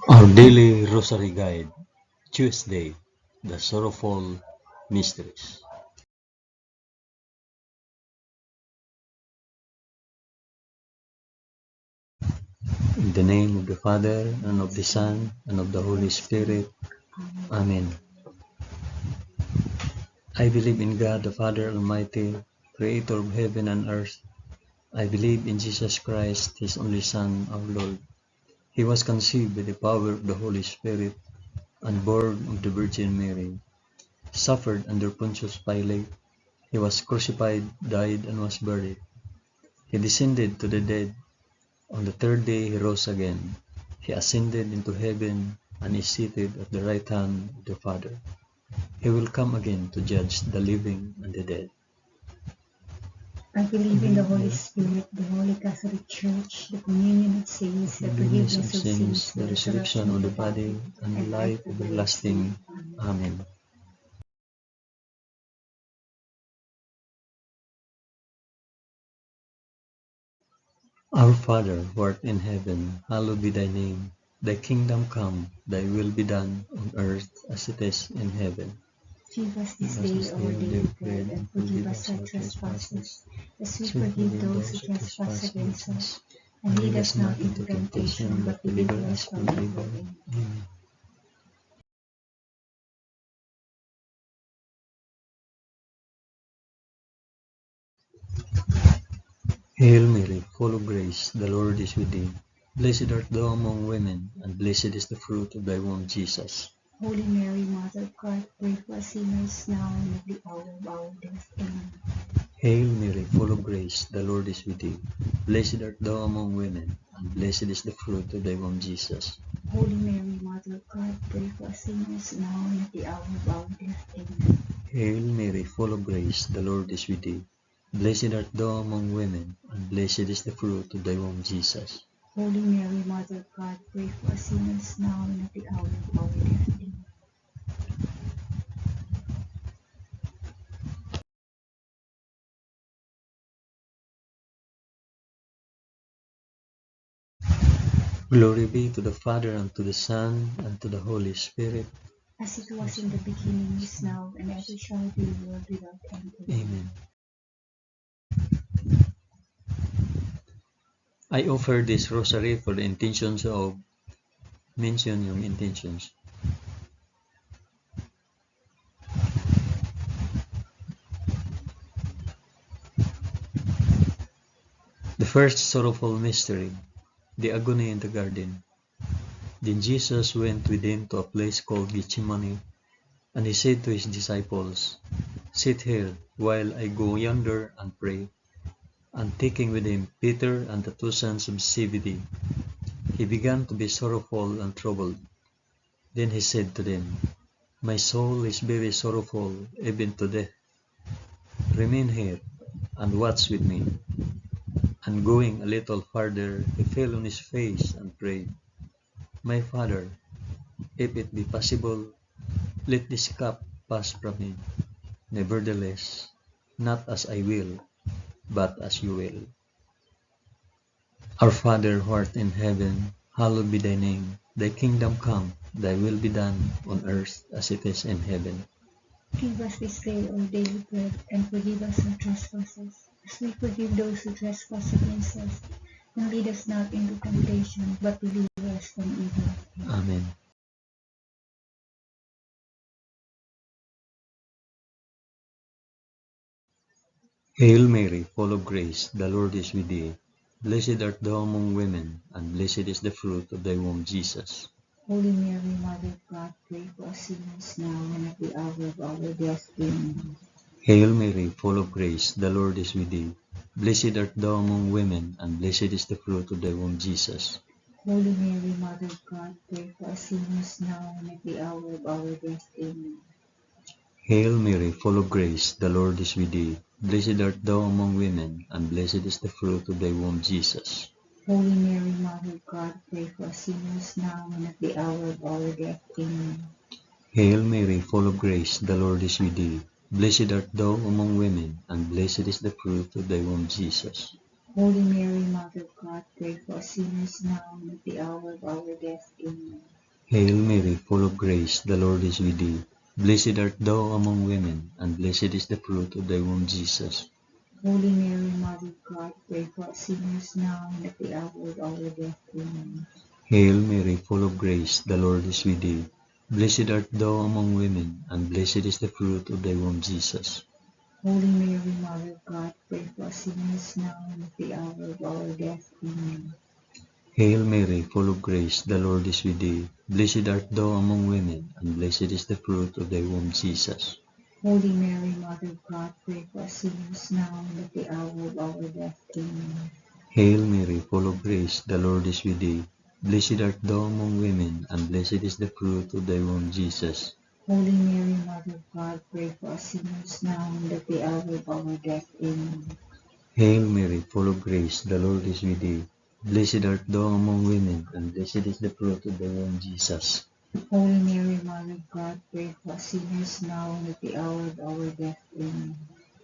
Our Daily Rosary Guide, Tuesday, the Sorrowful Mysteries. In the name of the Father, and of the Son, and of the Holy Spirit. Amen. I believe in God the Father Almighty, Creator of heaven and earth. I believe in Jesus Christ, His only Son, our Lord. He was conceived by the power of the Holy Spirit, and born of the Virgin Mary. Suffered under Pontius Pilate. He was crucified, died, and was buried. He descended to the dead. On the third day he rose again. He ascended into heaven and is seated at the right hand of the Father. He will come again to judge the living and the dead. I believe in the Holy Spirit, the Holy Catholic Church, the communion of saints, the forgiveness of sins, the resurrection of the body, and the life everlasting. Amen. Our Father, who art in heaven, hallowed be thy name. Thy kingdom come, thy will be done, on earth as it is in heaven. Give us this day our daily bread, and forgive us our trespasses, as we forgive those who trespass against us. And lead us not into temptation, but deliver us from evil. Amen. Hail Mary, full of grace, the Lord is with thee. Blessed art thou among women, and blessed is the fruit of thy womb, Jesus. Holy Mary, Mother of God, pray for us sinners now and at the hour of our death. Amen. Hail Mary, full of grace, the Lord is with thee. Blessed art thou among women, and blessed is the fruit of thy womb, Jesus. Holy Mary, Mother of God, pray for us sinners now and at the hour of our death. Amen. Hail Mary, full of grace, the Lord is with thee. Blessed art thou among women, and blessed is the fruit of thy womb, Jesus. Holy Mary, Mother of God, pray for us sinners now and at the hour of our death. Amen. Glory be to the Father, and to the Son, and to the Holy Spirit. As it was in the beginning, is now, and ever shall be, world without end. Amen. I offer this rosary for the intentions of, mention yung intentions. The first sorrowful mystery, the agony in the garden. Then Jesus went with him to a place called Gethsemane, and he said to his disciples, "Sit here while I go yonder and pray." And taking with him Peter and the two sons of Zebedee, he began to be sorrowful and troubled. Then he said to them, "My soul is very sorrowful, even to death. Remain here and watch with me." And going a little farther, he fell on his face and prayed, "My Father, if it be possible, let this cup pass from me. Nevertheless, not as I will, but as you will." Our Father, who art in heaven, hallowed be thy name. Thy kingdom come, thy will be done, on earth as it is in heaven. Give us this day our daily bread, and forgive us our trespasses, as we forgive those who trespass against us. And lead us not into temptation, but deliver us from evil. Amen. Hail Mary, full of grace, the Lord is with thee. Blessed art thou among women, and blessed is the fruit of thy womb, Jesus. Holy Mary, Mother of God, pray for us sinners now and at the hour of our death. Amen. Hail Mary, full of grace, the Lord is with thee. Blessed art thou among women, and blessed is the fruit of thy womb, Jesus. Holy Mary, Mother of God, pray for us sinners now and at the hour of our death. Amen. Hail Mary, full of grace, the Lord is with thee. Blessed art thou among women, and blessed is the fruit of thy womb, Jesus. Holy Mary, Mother of God, pray for us sinners now and at the hour of our death. Amen. Hail Mary, full of grace, the Lord is with thee. Blessed art thou among women, and blessed is the fruit of thy womb, Jesus. Holy Mary, Mother of God, pray for us sinners now and at the hour of our death. Amen. Hail Mary, full of grace, the Lord is with thee. Blessed art thou among women, and blessed is the fruit of thy womb, Jesus. Holy Mary, Mother of God, pray for us sinners now and at the hour of our death. Amen. Hail Mary, full of grace, the Lord is with thee. Blessed art thou among women, and blessed is the fruit of thy womb, Jesus. Holy Mary, Mother of God, pray for us sinners now and at the hour of our death. Amen. Hail Mary, full of grace, the Lord is with thee. Blessed art thou among women, and blessed is the fruit of thy womb, Jesus. Holy Mary, Mother of God, pray for us sinners now and at the hour of our death. Amen. Hail Mary, full of grace, the Lord is with thee. Blessed art thou among women, and blessed is the fruit of thy womb, Jesus. Holy Mary, Mother of God, pray for us sinners now and at the hour of our death. Amen. Hail Mary, full of grace, the Lord is with thee. Blessed art thou among women, and blessed is the fruit of thy womb, Jesus. Holy Mary, Mother of God, pray for us sinners now and at the hour of our death. Amen.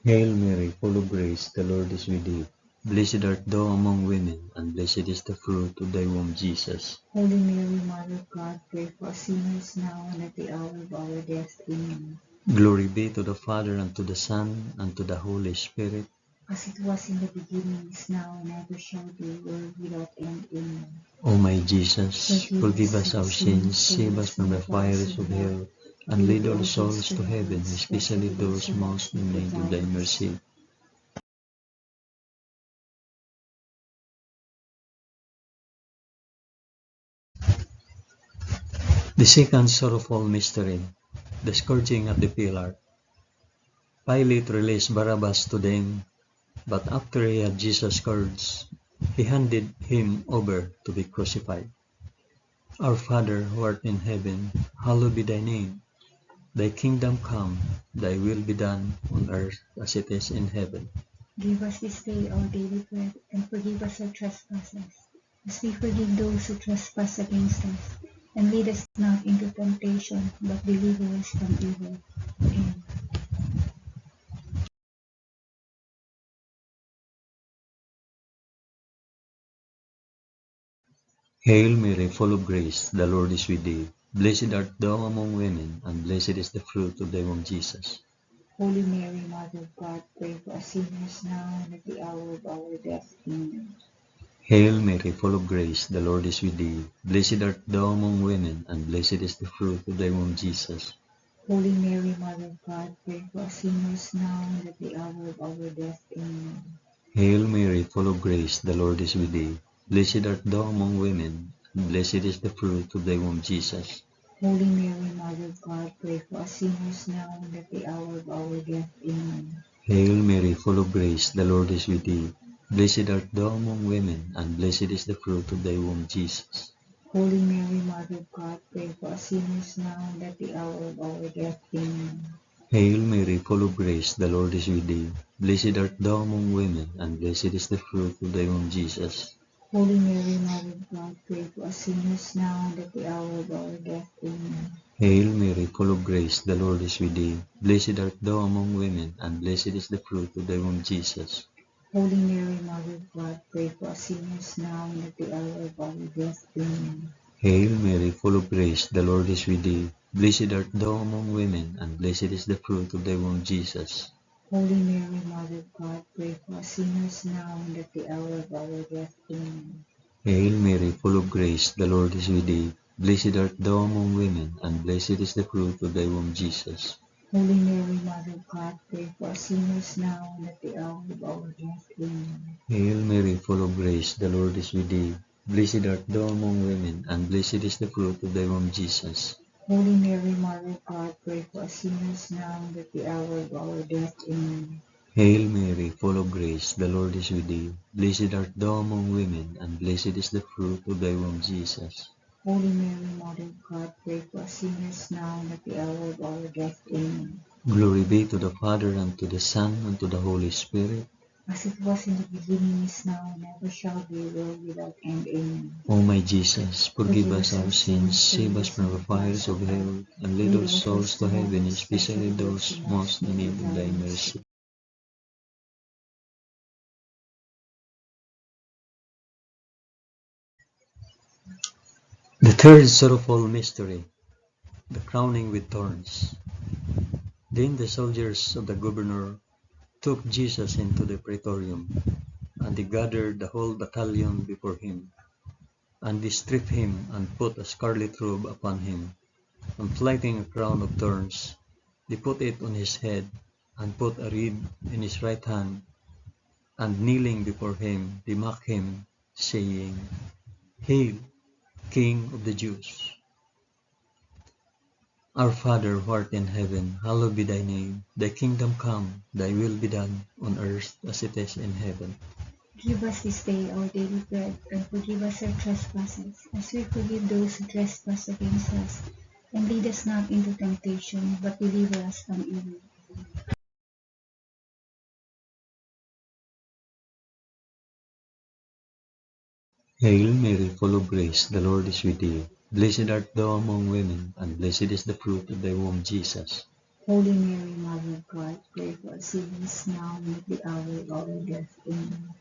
Hail Mary, full of grace, the Lord is with thee. Blessed art thou among women, and blessed is the fruit of thy womb, Jesus. Holy Mary, Mother of God, pray for us sinners now and at the hour of our death. Amen. Glory be to the Father, and to the Son, and to the Holy Spirit. As it was in the beginning, is now, and ever shall be, world without end. Amen. O my Jesus, forgive us our sins, save us from the fires of hell, and lead all souls to heaven, especially those most in need of thy mercy. The second sorrowful mystery, the scourging at the pillar. Pilate released Barabbas to them, but after he had Jesus scourged, he handed him over to be crucified. Our Father, who art in heaven, hallowed be thy name. Thy kingdom come, thy will be done on earth as it is in heaven. Give us this day our daily bread, and forgive us our trespasses, as we forgive those who trespass against us. And lead us not into temptation, but deliver us from evil. Amen. Hail Mary, full of grace, the Lord is with thee. Blessed art thou among women, and blessed is the fruit of thy womb, Jesus. Holy Mary, Mother of God, pray for us sinners now and at the hour of our death. Amen. Hail Mary, full of grace, the Lord is with thee. Blessed art thou among women, and blessed is the fruit of thy womb, Jesus. Holy Mary, Mother of God, pray for us sinners now and at the hour of our death. Amen. Hail Mary, full of grace, the Lord is with thee. Blessed art thou among women, and blessed is the fruit of thy womb, Jesus. Holy Mary, Mother of God, pray for us sinners now and at the hour of our death. Amen. Hail Mary, full of grace, the Lord is with thee. Blessed art thou among women, and blessed is the fruit of thy womb, Jesus. Holy Mary, Mother of God, pray for us sinners now and at the hour of our death. Amen. Hail Mary, full of grace, the Lord is with thee. Blessed art thou among women, and blessed is the fruit of thy womb, Jesus. Holy Mary, Mother of God, pray for us sinners now and at the hour of our death. Amen. Hail Mary, full of grace, the Lord is with thee. Blessed art thou among women, and blessed is the fruit of thy womb, Jesus. Holy Mary, Mother of God, pray for us sinners now and at the hour of our death. Amen. Hail Mary, full of grace, the Lord is with thee. Blessed art thou among women, and blessed is the fruit of thy womb, Jesus. Holy Mary, Mother of God, pray for us sinners now and at the hour of our death. Amen. Hail Mary, full of grace, the Lord is with thee. Blessed art thou among women, and blessed is the fruit of thy womb, Jesus. Holy Mary, Mother of God, pray for us sinners now and at the hour of our death. Amen. Hail Mary, full of grace, the Lord is with thee. Blessed art thou among women, and blessed is the fruit of thy womb, Jesus. Holy Mary, Mother of God, pray for us sinners now and at the hour of our death. Amen. Hail Mary, full of grace, the Lord is with thee. Blessed art thou among women, and blessed is the fruit of thy womb, Jesus. Holy Mary, Mother of God, pray for us sinners now and at the hour of our death. Amen. Glory be to the Father, and to the Son, and to the Holy Spirit. As it was in the beginning, is now, and ever shall be, world without end. Amen. O my Jesus, forgive us our sins, save us from the fires of hell, and lead all souls to heaven, especially those most in need of thy mercy. The Third sorrowful mystery, the crowning with thorns. Then the soldiers of the governor took Jesus into the praetorium, and they gathered the whole battalion before him. And they stripped him and put a scarlet robe upon him, and plighting a crown of thorns, they put it on his head, and put a reed in his right hand, and kneeling before him, they mocked him, saying, Hail, King of the Jews! Our Father who art in heaven, hallowed be thy name. Thy kingdom come, thy will be done, on earth as it is in heaven. Give us this day our daily bread, and forgive us our trespasses, as we forgive those who trespass against us. And lead us not into temptation, but deliver us from evil. Hail Mary, full of grace, the Lord is with thee. Blessed art thou among women, and blessed is the fruit of thy womb, Jesus. Holy Mary, Mother of God, pray for us sinners now and at the hour of our death. Amen.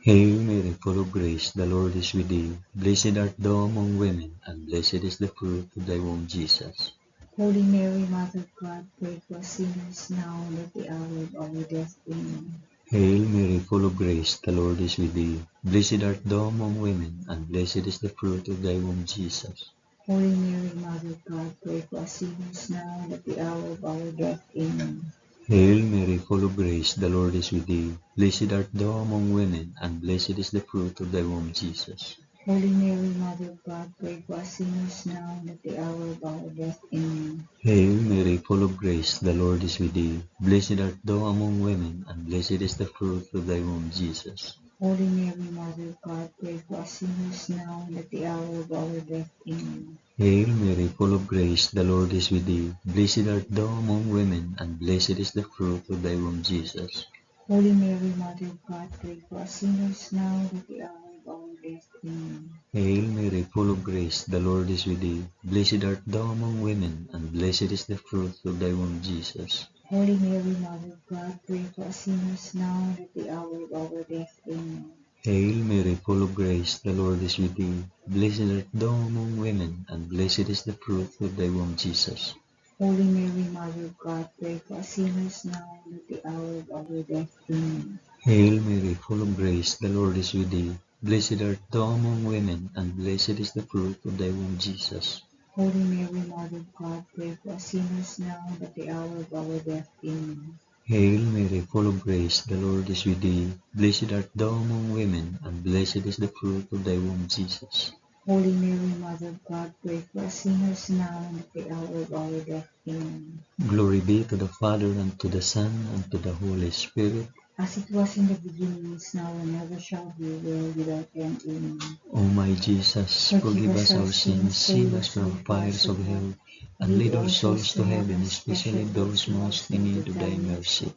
Hail Mary, full of grace, the Lord is with thee. Blessed art thou among women, and blessed is the fruit of thy womb, Jesus. Holy Mary, Mother of God, pray for us sinners now and at the hour of our death. Amen. Hail Mary, full of grace, the Lord is with thee. Blessed art thou among women, and blessed is the fruit of thy womb, Jesus. Holy Mary, Mother of God, pray for us sinners now and at the hour of our death. Amen. Hail Mary, full of grace, the Lord is with thee. Blessed art thou among women, and blessed is the fruit of thy womb, Jesus. Holy Mary, Mother of God, pray for us sinners now and at the hour of our death. Amen. Hail Mary, full of grace, the Lord is with thee. Blessed art thou among women, and blessed is the fruit of thy womb, Jesus. Holy Mary, Mother of God, pray for us sinners now and at the hour of our death. Amen. Hail Mary, full of grace, the Lord is with thee. Blessed art thou among women, and blessed is the fruit of thy womb, Jesus. Holy Mary, Mother of God, pray for us sinners now and at the hour of our death. Amen. Hail Mary, full of grace, the Lord is with thee. Blessed art thou among women, and blessed is the fruit of thy womb, Jesus. Holy Mary, Mother of God, pray for us sinners now and at the hour of our death. Amen. Hail Mary, full of grace, the Lord is with thee. Blessed art thou among women, and blessed is the fruit of thy womb, Jesus. Holy Mary, Mother of God, pray for us sinners now and at the hour of our death. Amen. Hail Mary, full of grace, the Lord is with thee. Blessed art thou among women, and blessed is the fruit of thy womb, Jesus. Holy Mary, Mother of God, pray for us sinners now and at the hour of our death. Amen. Hail Mary, full of grace, the Lord is with thee. Blessed art thou among women, and blessed is the fruit of thy womb, Jesus. Holy Mary, Mother of God, pray for us sinners now and at the hour of our death. Amen. Glory be to the Father, and to the Son, and to the Holy Spirit. As it was in the beginning, is now, and ever shall be, world without end. Amen. O my Jesus, forgive us our sins, save us from the fires of hell, and lead all souls to heaven, especially those most in need of thy mercy.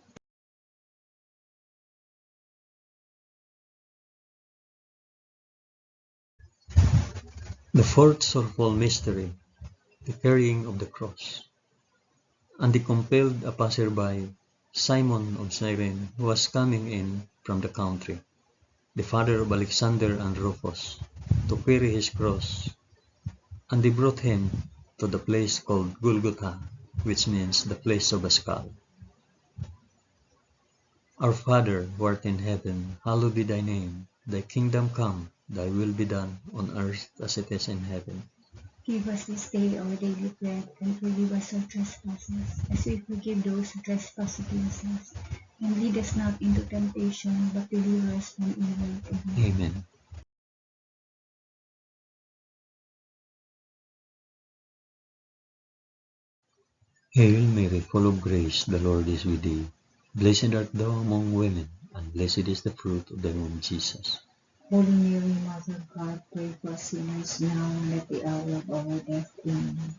The fourth sorrowful mystery, the carrying of the cross. And they compelled a passerby, Simon of Cyrene, who was coming in from the country, the father of Alexander and Rufus, to carry his cross. And they brought him to the place called Golgotha, which means the place of a skull. Our Father, who art in heaven, hallowed be thy name. Thy kingdom come, thy will be done, on earth as it is in heaven. Give us this day our daily bread, and forgive us our trespasses, as we forgive those who trespass against us. And lead us not into temptation, but deliver us from evil. Amen. Amen. Hail Mary, full of grace, the Lord is with thee. Blessed art thou among women, and blessed is the fruit of thy womb, Jesus. Holy Mary, Mother of God, pray for us sinners now and at the hour of our death. Amen.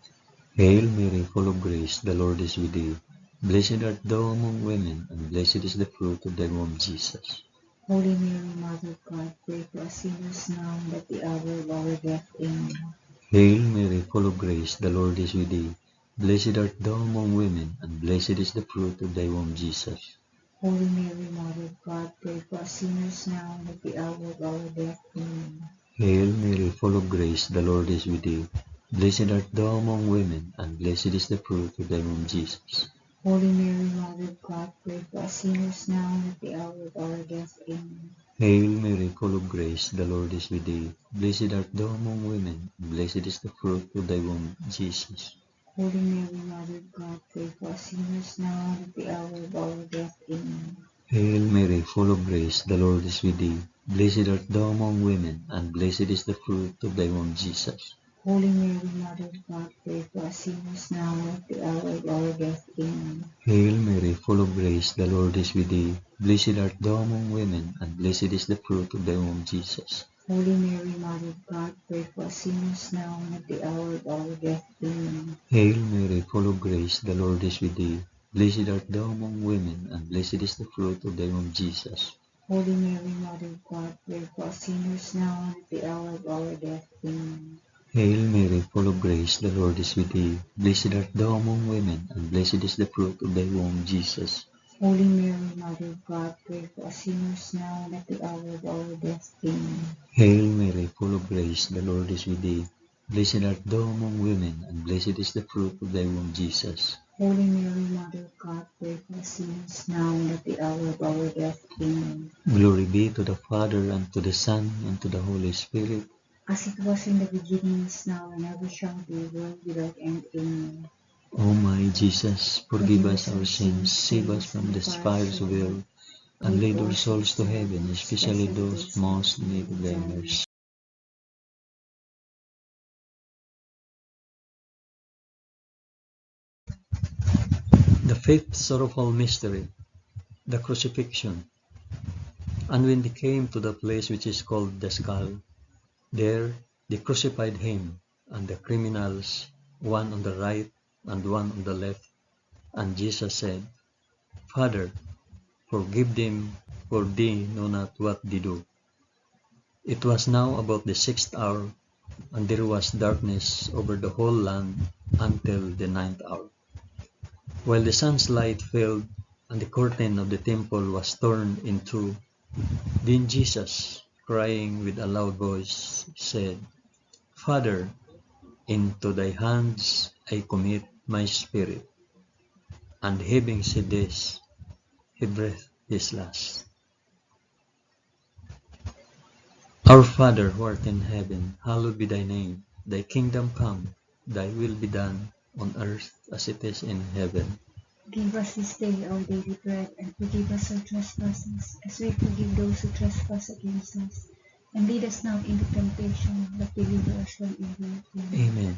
Hail Mary, full of grace, the Lord is with thee. Blessed art thou among women, and blessed is the fruit of thy womb, Jesus. Holy Mary, Mother of God, pray for us sinners now and at the hour of our death. Amen. Hail Mary, full of grace, the Lord is with thee. Blessed art thou among women, and blessed is the fruit of thy womb, Jesus. Holy Mary, Mother of God, pray for us sinners now and at the hour of our death. Amen. Hail Mary, full of grace, the Lord is with thee. Blessed art thou among women, and blessed is the fruit of thy womb, Jesus. Holy Mary, Mother of God, pray for us sinners now and at the hour of our death. Amen. Hail Mary, full of grace, the Lord is with thee. Blessed art thou among women, and blessed is the fruit of thy womb, Jesus. Holy Mary, Mother of God, pray for us sinners now and at the hour of our death. Amen. Hail Mary, full of grace, the Lord is with thee. Blessed art thou among women, and blessed is the fruit of thy womb, Jesus. Holy Mary, Mother of God, pray for us sinners now and at the hour of our death. Amen. Hail Mary, full of grace, the Lord is with thee. Blessed art thou among women, and blessed is the fruit of thy womb, Jesus. Holy Mary, Mother of God, pray for us sinners now and at the hour of our death. Amen. Hail Mary, full of grace, the Lord is with thee. Blessed art thou among women, and blessed is the fruit of thy womb, Jesus. Holy Mary, Mother of God, pray for us sinners now and at the hour of our death. Amen. Hail Mary, full of grace, the Lord is with thee. Blessed art thou among women, and blessed is the fruit of thy womb, Jesus. Holy Mary, Mother of God, pray for us sinners now and at the hour of our death. Amen. Hail Mary, full of grace, the Lord is with thee. Blessed art thou among women, and blessed is the fruit of thy womb, Jesus. Holy Mary, Mother of God, pray for us sinners now and at the hour of our death. Amen. Glory be to the Father, and to the Son, and to the Holy Spirit. As it was in the beginning, is now, and ever shall be, world without end. Amen. O my Jesus, forgive us our sins, save us from the fires of hell, and lead our souls to heaven, especially those most in need of thy mercy. The fifth sorrowful mystery, the crucifixion. And when they came to the place which is called the Skull, there they crucified him and the criminals, one on the right and one on the left. And Jesus said, Father, forgive them, for they know not what they do. It was now about the 6th hour, and there was darkness over the whole land until the 9th hour. While the sun's light failed, and the curtain of the temple was torn in two, then Jesus, crying with a loud voice, said, Father, into thy hands I commit my spirit. And having said this, he breathed his last. Our Father, who art in heaven, hallowed be thy name. Thy kingdom come, thy will be done, on earth as it is in heaven. Give us this day our daily bread, and forgive us our trespasses, as we forgive those who trespass against us. And lead us not into temptation, but deliver us from evil. Amen. Amen.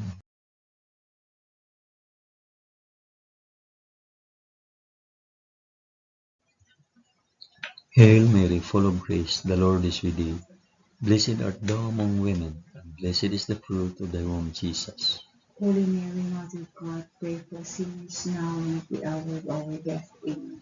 Hail Mary, full of grace, the Lord is with thee. Blessed art thou among women, and blessed is the fruit of thy womb, Jesus. Holy Mary, Mother of God, pray for us sinners now and at the hour of our death. Amen.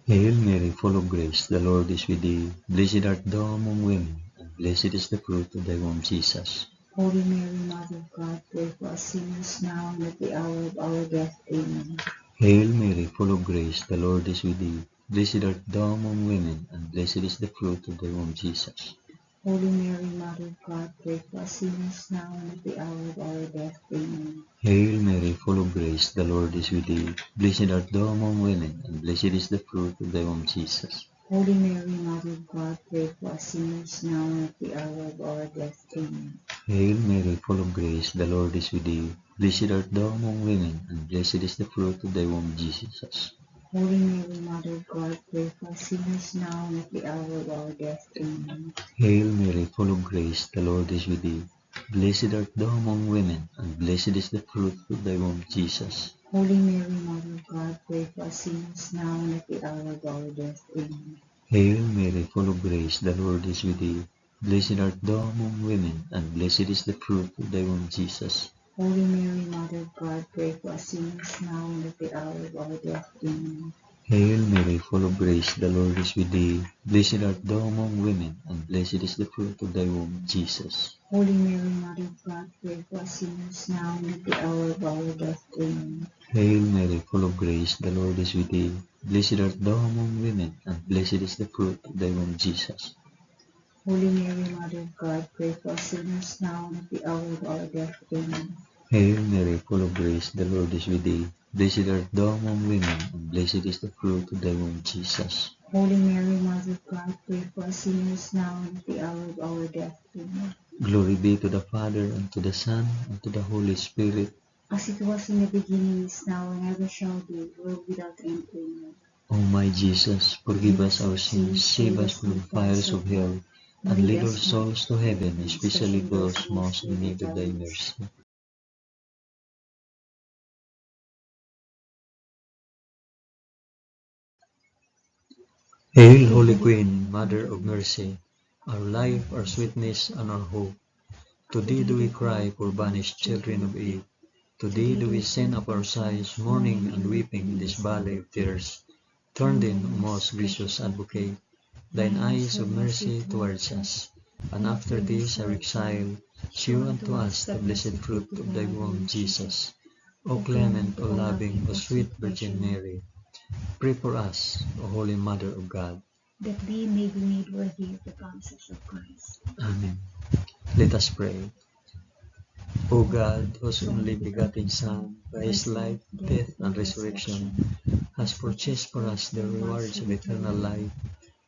Hail Mary, full of grace, the Lord is with thee. Blessed art thou among women, and blessed is the fruit of thy womb, Jesus. Holy Mary, Mother of God, pray for us sinners now and at the hour of our death. Amen. Hail Mary, full of grace, the Lord is with thee. Blessed art thou among women, and blessed is the fruit of thy womb, Jesus. Holy Mary, Mother of God, pray for us sinners now and at the hour of our death. Amen. Hail Mary, full of grace, the Lord is with thee. Blessed art thou among women, and blessed is the fruit of thy womb, Jesus. Holy Mary, Mother of God, pray for us sinners now and at the hour of our death. Amen. Hail Mary, full of grace, the Lord is with thee. Blessed art thou among women, and blessed is the fruit of thy womb, Jesus. Holy Mary, Mother of God, pray for us sinners now and at the hour of our death. Amen. Hail Mary, full of grace, the Lord is with thee. Blessed art thou among women, and blessed is the fruit of thy womb, Jesus. Holy Mary, Mother of God, pray for us sinners now and at the hour of our death. Amen. Hail Mary, full of grace, the Lord is with thee. Blessed art thou among women, and blessed is the fruit of thy womb, Jesus. Holy Mary, Mother of God, pray for us sinners now and at the hour of our death. Amen. Hail Mary, full of grace, the Lord is with thee. Blessed art thou among women, and blessed is the fruit of thy womb, Jesus. Holy Mary, Mother of God, pray for us sinners now and at the hour of our death. Amen. Hail Mary, full of grace, the Lord is with thee. Blessed art thou among women, and blessed is the fruit of thy womb, Jesus. Holy Mary, Mother of God, pray for us sinners now and at the hour of our death. Amen. Hail Mary, full of grace, the Lord is with thee. Blessed art thou among women, and blessed is the fruit of thy womb, Jesus. Holy Mary, Mother of God, pray for us sinners now and at the hour of our death. Amen. Glory be to the Father, and to the Son, and to the Holy Spirit. As it was in the beginning, is now, and ever shall be, world without end. Amen. O my Jesus, forgive us our sins, save us from the fires of hell, and lead all souls to heaven, especially those most in need of thy mercy. Hail, Holy Queen, Mother of Mercy, our life, our sweetness, and our hope. To thee do we cry, poor banished children of Eve. To thee do we send up our sighs, mourning and weeping in this valley of tears. Turn then, O most gracious Advocate, thine eyes of mercy towards us, and after this our exile, shew unto us the blessed fruit of thy womb, Jesus. O clement, O loving, O sweet Virgin Mary, pray for us, O Holy Mother of God, that we may be made worthy of the promises of Christ. Amen. Let us pray. O God, whose only begotten Son, by his life, death, and resurrection, has purchased for us the rewards of eternal life,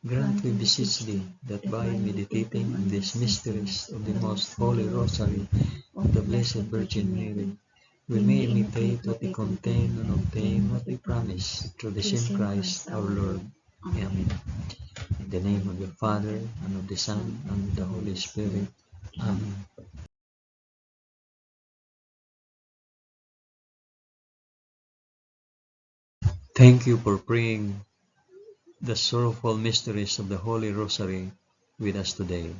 grant, we beseech thee, that by meditating on these mysteries of the most holy Rosary of the Blessed Virgin Mary, we may imitate what they contain and obtain what they promise, through the same Christ our Lord. Amen. In the name of the Father, and of the Son, and of the Holy Spirit. Amen. Thank you for praying the sorrowful mysteries of the Holy Rosary with us today.